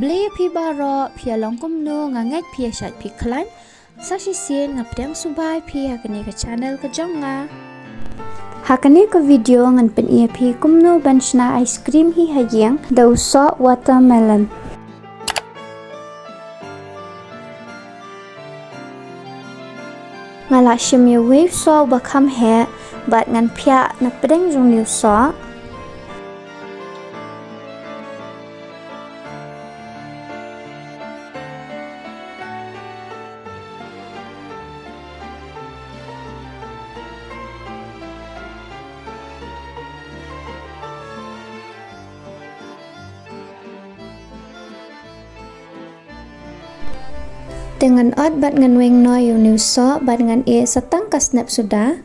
beli pi baro pi long kumno nganget pi shat pi klan saksi sin ngapdang subai pi hakani ke channel ke jonga hakani ke video ngan pen ia pi kumno ban shna ice cream hi haïng dau so watermelon ngala shimye wave so bakam he bat ngan pia na pedeng jong liu so dengan ot bat ngan weng no yu new so bat ngan e satang ka snap sudah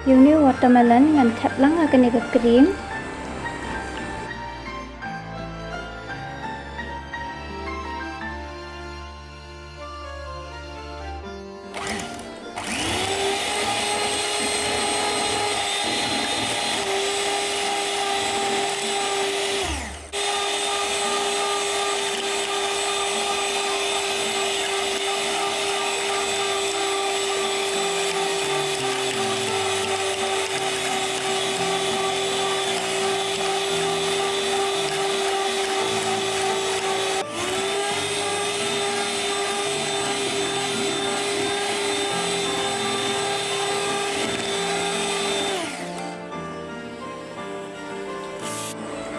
yung new watermelon ngan tap lang akan ke krim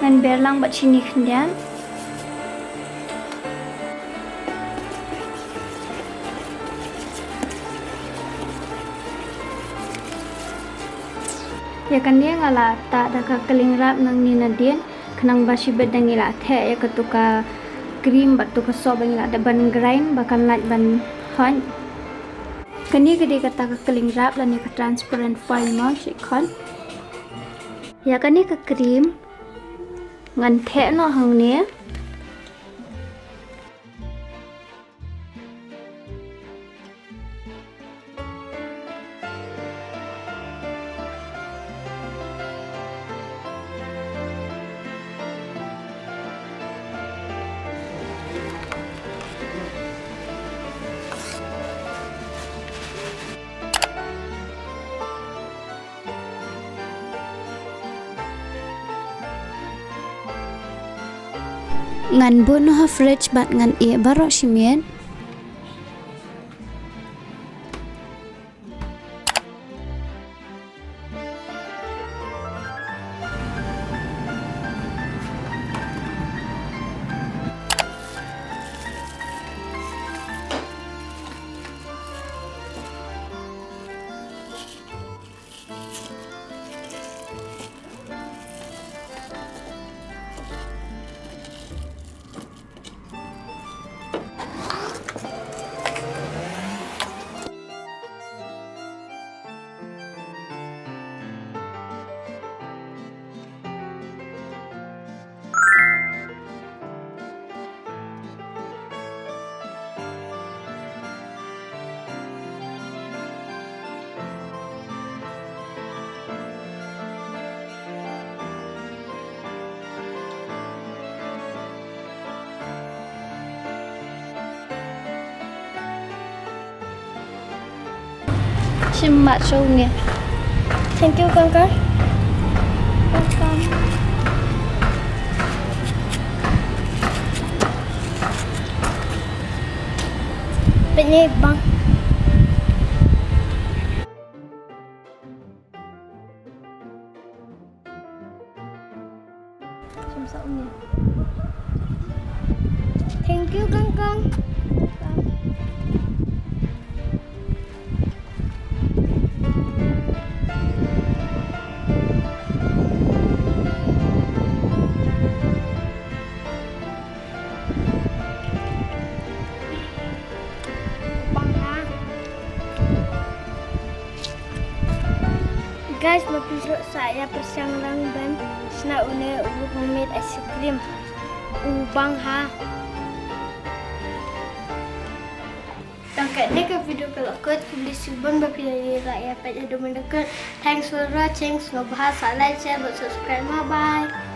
ngan berlang bat sini kendian ya kan dia ngala tak ada keling rap nang ni nadien kenang basi bedang ila the ya ketuka krim batu ke so bang ila ada ban grind bakal nat ban hon kani gede kata keling rap lan ya ke transparent foil mau sikon ya kani ke krim ngan the no hang ni ngan bu no ha fridge bat ngan e baro shimien Sim mak show ni. Thank you kakak. Welcome. Penyek bang. Sim sak ni. Thank you kakak. Guys, episode saya persang dan shna une homemade ice cream ubang ha. Dekat ni ke video kalau kot tulis subon bapilai rakyat pada domen dekat. Thanks for watching. Semoga bahasa like, share, subscribe. Bye bye.